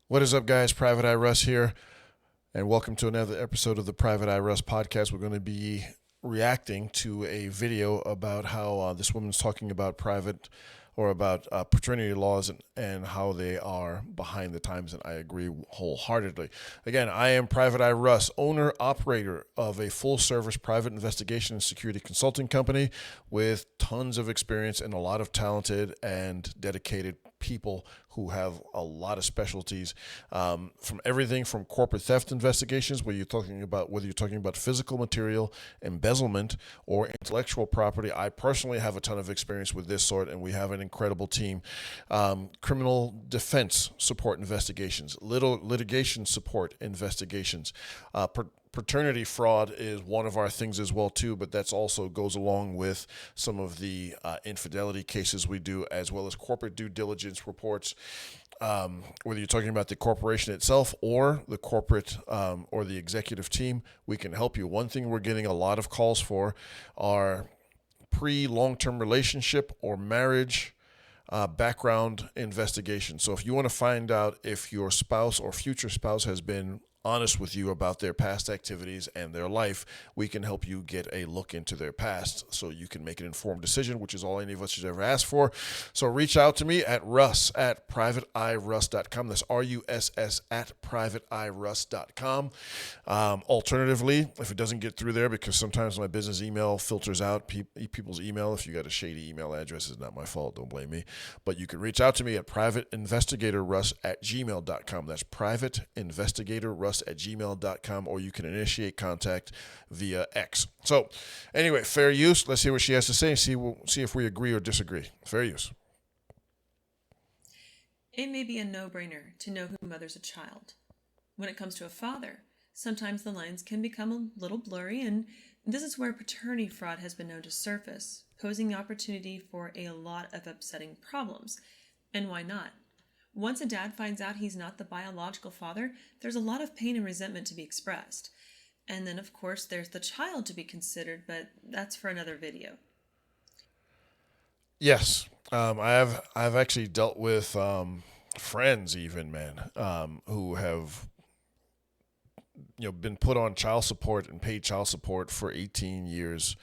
What is up, guys? Private Eye Russ here, and welcome to another episode of the Private Eye Russ podcast. We're going to be reacting to a video about how this woman's talking about paternity laws and how they are behind the times, and I agree wholeheartedly. Again, I am Private Eye Russ, owner, operator of a full-service private investigation and security consulting company with tons of experience and a lot of talented and dedicated people who have a lot of specialties, from everything from corporate theft investigations, whether you're talking about physical material embezzlement or intellectual property. I personally have a ton of experience with this sort, and we have an incredible team. Criminal defense support investigations, litigation support investigations. Paternity fraud is one of our things as well too, but that's also goes along with some of the infidelity cases we do, as well as corporate due diligence reports. Whether you're talking about the corporation itself or the corporate or the executive team, we can help you. One thing we're getting a lot of calls for are pre-long-term relationship or marriage background investigation. So if you want to find out if your spouse or future spouse has been honest with you about their past activities and their life, we can help you get a look into their past so you can make an informed decision, which is all any of us should ever ask for. So reach out to me at russ@privateeruss.com. That's RUSS at privateeruss.com. Alternatively, if it doesn't get through there, because sometimes my business email filters out people's email. If you got a shady email address, it's not my fault. Don't blame me. But you can reach out to me at privateinvestigatorruss@gmail.com. That's privateinvestigatorruss@gmail.com, or you can initiate contact via X. So anyway, fair use. Let's hear what she has to say and see if we agree or disagree. Fair use. It may be a no-brainer to know who mothers a child. When it comes to a father, sometimes the lines can become a little blurry, and this is where paternity fraud has been known to surface, posing the opportunity for a lot of upsetting problems. And why not? Once a dad finds out he's not the biological father, there's a lot of pain and resentment to be expressed. And then, of course, there's the child to be considered, but that's for another video. Yes, I've actually dealt with friends, even, man, who have been put on child support and paid child support for 18 years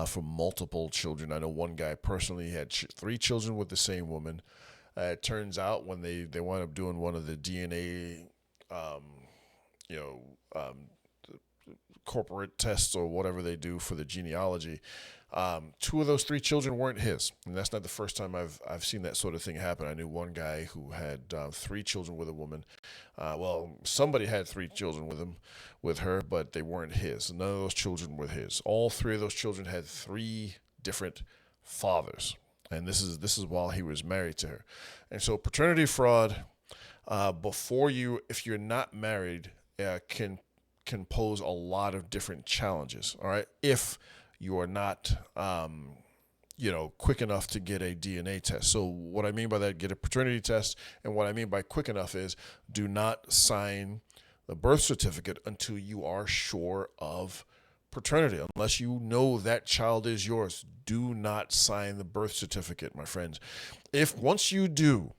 for multiple children. I know one guy personally had three children with the same woman. It turns out when they wound up doing one of the DNA, you know, corporate tests or whatever they do for the genealogy, two of those three children weren't his, and that's not the first time I've seen that sort of thing happen. I knew one guy who had three children with a woman. Well, somebody had three children with her, but they weren't his. None of those children were his. All three of those children had three different fathers, and this is while he was married to her. And so paternity fraud, if you're not married, can pose a lot of different challenges. All right, if you are not, quick enough to get a DNA test. So what I mean by that, get a paternity test, and what I mean by quick enough is do not sign the birth certificate until you are sure of paternity. Unless you know that child is yours, do not sign the birth certificate, my friends. If once you do,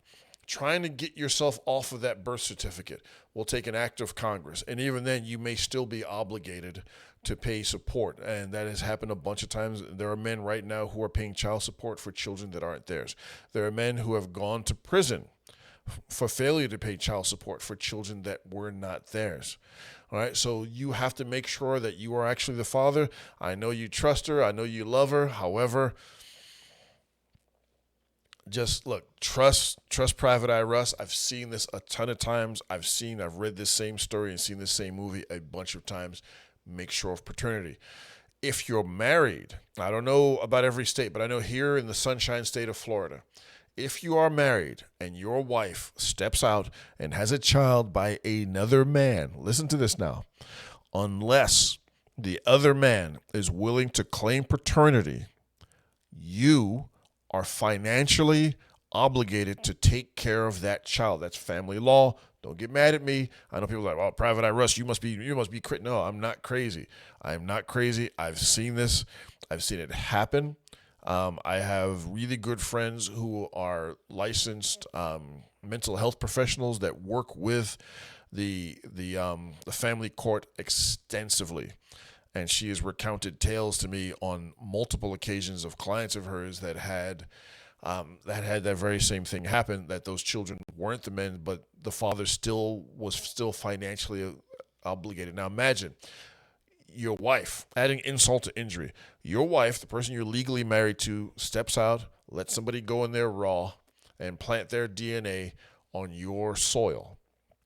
trying to get yourself off of that birth certificate will take an act of Congress. And even then, you may still be obligated to pay support. And that has happened a bunch of times. There are men right now who are paying child support for children that aren't theirs. There are men who have gone to prison for failure to pay child support for children that were not theirs. All right, so you have to make sure that you are actually the father. I know you trust her. I know you love her. However, just look, trust Private Eye Russ. I've seen this a ton of times. I've read this same story and seen this same movie a bunch of times. Make sure of paternity. If you're married, I don't know about every state, but I know here in the Sunshine State of Florida, if you are married and your wife steps out and has a child by another man, listen to this now, unless the other man is willing to claim paternity, you are financially obligated to take care of that child. That's family law. Don't get mad at me. I know people are like, "Oh, Private Eye Russ, you must be crazy." No, I'm not crazy. I am not crazy. I've seen this. I've seen it happen. I have really good friends who are licensed mental health professionals that work with the family court extensively, and she has recounted tales to me on multiple occasions of clients of hers that had that very same thing happen. That those children weren't the men, but the father was still financially obligated. Now imagine your wife, adding insult to injury. Your wife, the person you're legally married to, steps out, lets somebody go in there raw, and plant their DNA on your soil,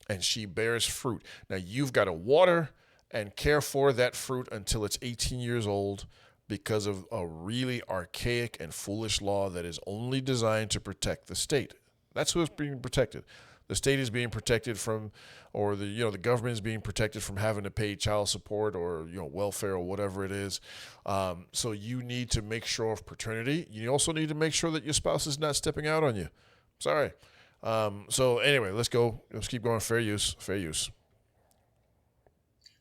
and she bears fruit. Now you've got to water and care for that fruit until it's 18 years old because of a really archaic and foolish law that is only designed to protect the state. That's who is being protected. The state is being protected from, or the government is being protected from having to pay child support or welfare or whatever it is. So you need to make sure of paternity. You also need to make sure that your spouse is not stepping out on you. Sorry. So anyway, let's go. Let's keep going. Fair use. Fair use.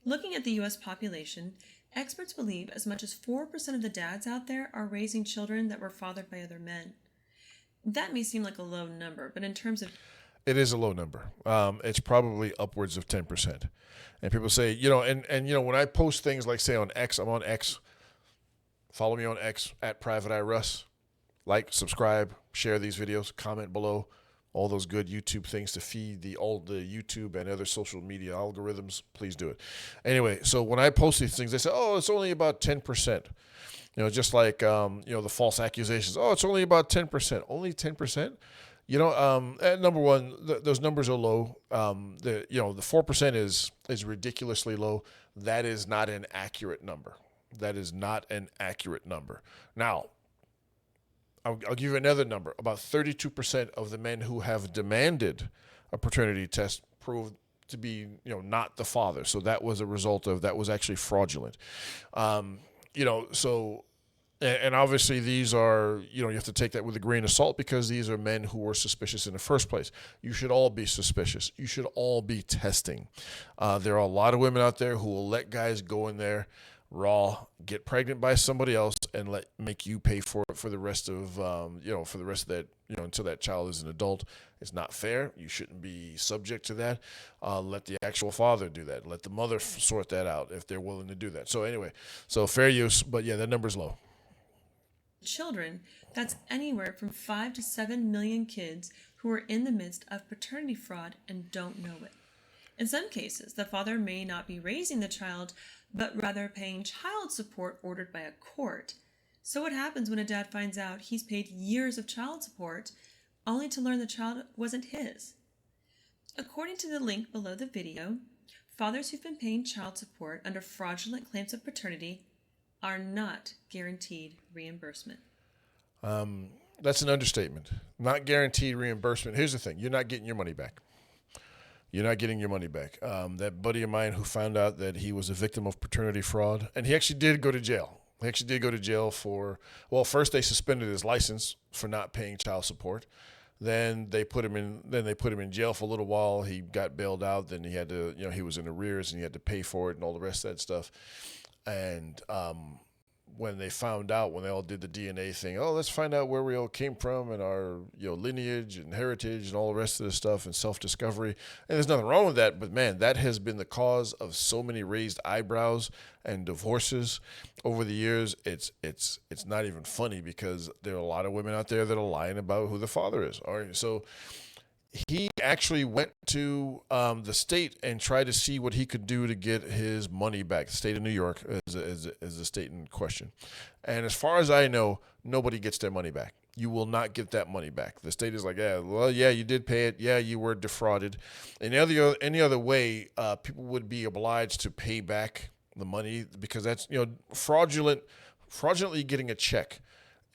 Looking at the U.S. population, experts believe as much as 4% of the dads out there are raising children that were fathered by other men. That may seem like a low number, but in terms of It is a low number. It's probably upwards of 10%. And people say, when I post things like, say, on X, I'm on X. Follow me on X at Private Eye Russ. Like, subscribe, share these videos, comment below. All those good YouTube things to feed all the YouTube and other social media algorithms. Please do it. Anyway, so when I post these things, they say, oh, it's only about 10%. Just like, the false accusations. Oh, it's only about 10%. Only 10%? Number one, those numbers are low. The 4% is ridiculously low. That is not an accurate number. That is not an accurate number. Now, I'll give you another number. About 32% of the men who have demanded a paternity test proved to be, not the father. So that was that was actually fraudulent. So. And obviously these are, you have to take that with a grain of salt because these are men who were suspicious in the first place. You should all be suspicious. You should all be testing. There are a lot of women out there who will let guys go in there raw, get pregnant by somebody else, and make you pay for it for the rest of, that, until that child is an adult. It's not fair. You shouldn't be subject to that. Let the actual father do that. Let the mother sort that out if they're willing to do that. So anyway, fair use, but yeah, that number's low. children, that's anywhere from 5 to 7 million kids who are in the midst of paternity fraud and don't know it. In some cases, the father may not be raising the child, but rather paying child support ordered by a court. So what happens when a dad finds out he's paid years of child support, only to learn the child wasn't his? According to the link below the video, fathers who've been paying child support under fraudulent claims of paternity are not guaranteed reimbursement. That's an understatement. Not guaranteed reimbursement. Here's the thing. You're not getting your money back. You're not getting your money back. That buddy of mine who found out that he was a victim of paternity fraud, and he actually did go to jail. He actually did go to jail first they suspended his license for not paying child support. Then they put him in jail for a little while. He got bailed out. Then he had to, he was in arrears and he had to pay for it and all the rest of that stuff. And when they found out, when they all did the DNA thing, let's find out where we all came from and our lineage and heritage and all the rest of this stuff and self-discovery. And there's nothing wrong with that, but man, that has been the cause of so many raised eyebrows and divorces over the years. It's not even funny because there are a lot of women out there that are lying about who the father is. All right, so he actually went to the state and tried to see what he could do to get his money back. The state of New York is the state in question. And as far as I know, nobody gets their money back. You will not get that money back. The state is like, yeah, you did pay it. Yeah, you were defrauded. And any other way, people would be obliged to pay back the money because that's, fraudulently getting a check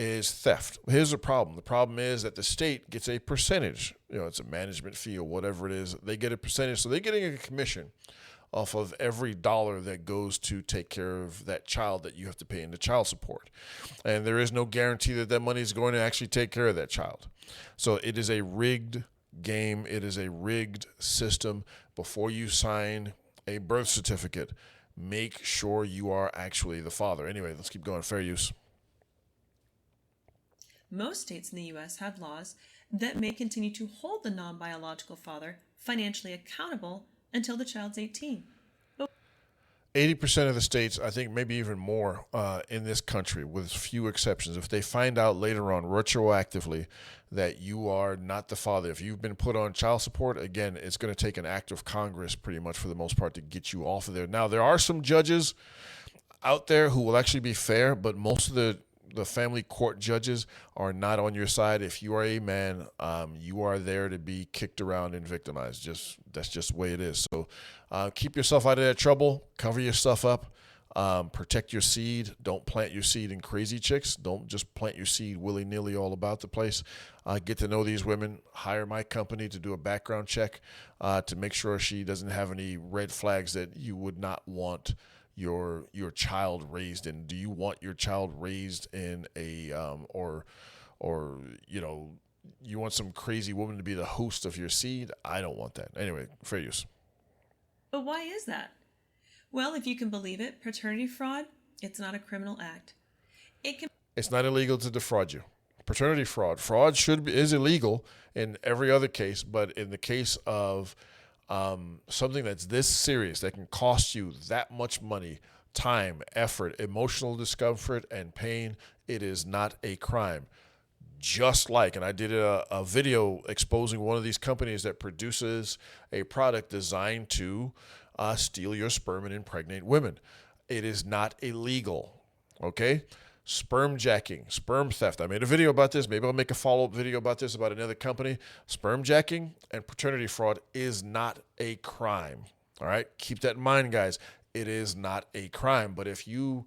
is theft. Here's the problem. The problem is that the state gets a percentage. It's a management fee or whatever it is. They get a percentage. So they're getting a commission off of every dollar that goes to take care of that child that you have to pay into child support. And there is no guarantee that that money is going to actually take care of that child. So it is a rigged game. It is a rigged system. Before you sign a birth certificate, make sure you are actually the father. Anyway, let's keep going. Fair use. Most states in the U.S. have laws that may continue to hold the non-biological father financially accountable until the child's 18. 80% of the states, I think maybe even more in this country, with few exceptions, if they find out later on retroactively that you are not the father, if you've been put on child support, again, it's going to take an act of Congress pretty much for the most part to get you off of there. Now, there are some judges out there who will actually be fair, but most of the family court judges are not on your side. If you are a man, you are there to be kicked around and victimized. That's just the way it is. So keep yourself out of that trouble. Cover your stuff up. Protect your seed. Don't plant your seed in crazy chicks. Don't just plant your seed willy-nilly all about the place. Get to know these women. Hire my company to do a background check to make sure she doesn't have any red flags that you would not want your child raised in. Do you want your child raised in a or you want some crazy woman to be the host of your seed? I don't want that. Anyway, fair use. But why is that? Well, if you can believe it, paternity fraud, it's not a criminal act. It's not illegal to defraud you. Paternity fraud is illegal in every other case, but in the case of something that's this serious, that can cost you that much money, time, effort, emotional discomfort, and pain, it is not a crime. Just like, and I did a video exposing one of these companies that produces a product designed to steal your sperm and impregnate women. It is not illegal, okay? Sperm jacking, sperm theft. I made a video about this. Maybe I'll make a follow-up video about this about another company. Sperm jacking and paternity fraud is not a crime. All right? Keep that in mind, guys. It is not a crime. But if you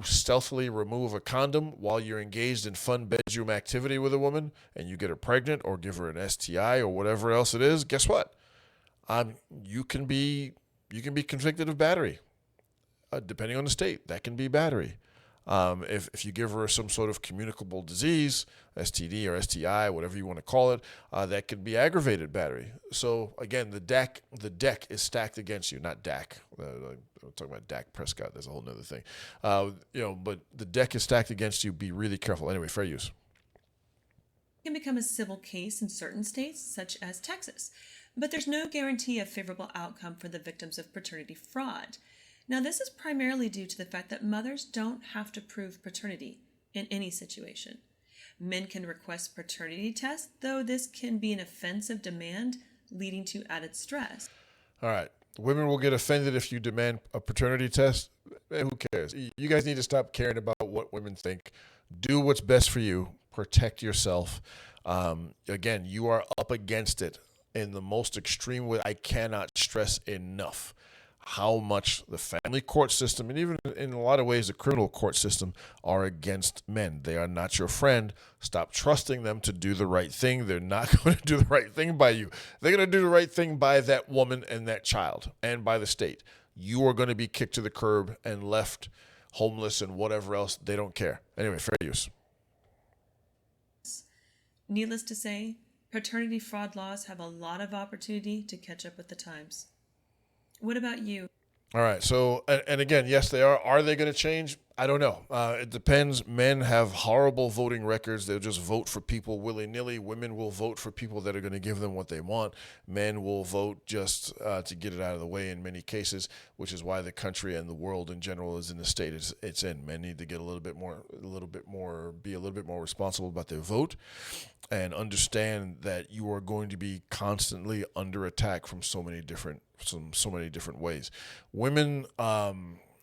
stealthily remove a condom while you're engaged in fun bedroom activity with a woman and you get her pregnant or give her an STI or whatever else it is, guess what? You can be convicted of battery. Depending on the state, that can be battery. If you give her some sort of communicable disease, STD or STI, whatever you want to call it, that could be aggravated battery. So again, the deck is stacked against you, not Dak. I'm talking about Dak Prescott. There's a whole nother thing. But the deck is stacked against you. Be really careful. Anyway, fair use. It can become a civil case in certain states, such as Texas, but there's no guarantee of favorable outcome for the victims of paternity fraud. Now, this is primarily due to the fact that mothers don't have to prove paternity in any situation. Men can request paternity tests, though this can be an offensive demand, leading to added stress. All right. Women will get offended if you demand a paternity test. Who cares? You guys need to stop caring about what women think. Do what's best for you. Protect yourself. Again, you are up against it in the most extreme way. I cannot stress enough how much the family court system, and even in a lot of ways the criminal court system, are against men. They are not your friend. Stop trusting them to do the right thing. They're not going to do the right thing by you. They're going to do the right thing by that woman and that child and by the state. You are going to be kicked to the curb and left homeless and whatever else. They don't care. Anyway, fair use. Needless to say, paternity fraud laws have a lot of opportunity to catch up with the times. What about you? All right. So, and again, yes, they are. Are they going to change? I don't know. It depends. Men have horrible voting records. They'll just vote for people willy-nilly. Women will vote for people that are going to give them what they want. Men will vote just to get it out of the way in many cases, which is why the country and the world in general is in the state it's in. Men need to get be a little bit more responsible about their vote and understand that you are going to be constantly under attack from so many different ways. Women,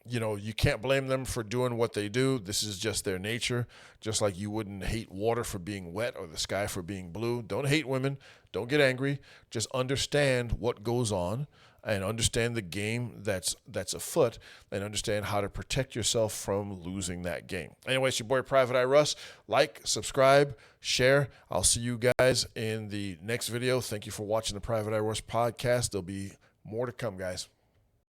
you can't blame them for doing what they do. This is just their nature. Just like you wouldn't hate water for being wet or the sky for being blue. Don't hate women. Don't get angry. Just understand what goes on and understand the game that's afoot and understand how to protect yourself from losing that game. Anyway, it's your boy Private Eye Russ. Like, subscribe, share. I'll see you guys in the next video. Thank you for watching the Private Eye Russ podcast. There'll be more to come, guys.